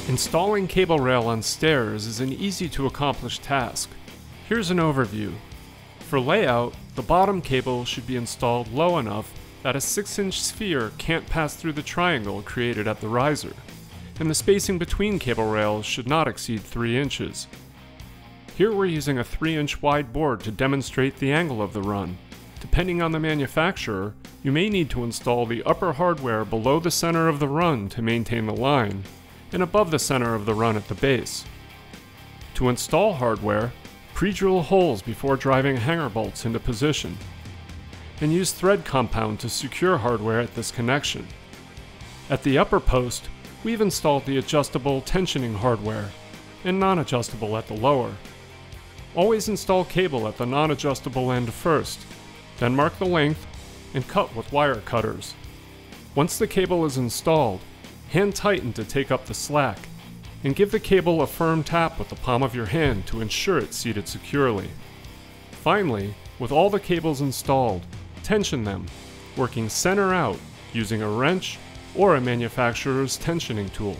Installing cable rail on stairs is an easy to accomplish task. Here's an overview. For layout, the bottom cable should be installed low enough that a 6-inch sphere can't pass through the triangle created at the riser, and the spacing between cable rails should not exceed 3 inches. Here we're using a 3-inch wide board to demonstrate the angle of the run. Depending on the manufacturer, you may need to install the upper hardware below the center of the run to maintain the line, and above the center of the run at the base. To install hardware, pre-drill holes before driving hanger bolts into position, and use thread compound to secure hardware at this connection. At the upper post, we've installed the adjustable tensioning hardware, and non-adjustable at the lower. Always install cable at the non-adjustable end first, then mark the length and cut with wire cutters. Once the cable is installed, hand tighten to take up the slack, and give the cable a firm tap with the palm of your hand to ensure it's seated securely. Finally, with all the cables installed, tension them, working center out using a wrench or a manufacturer's tensioning tool.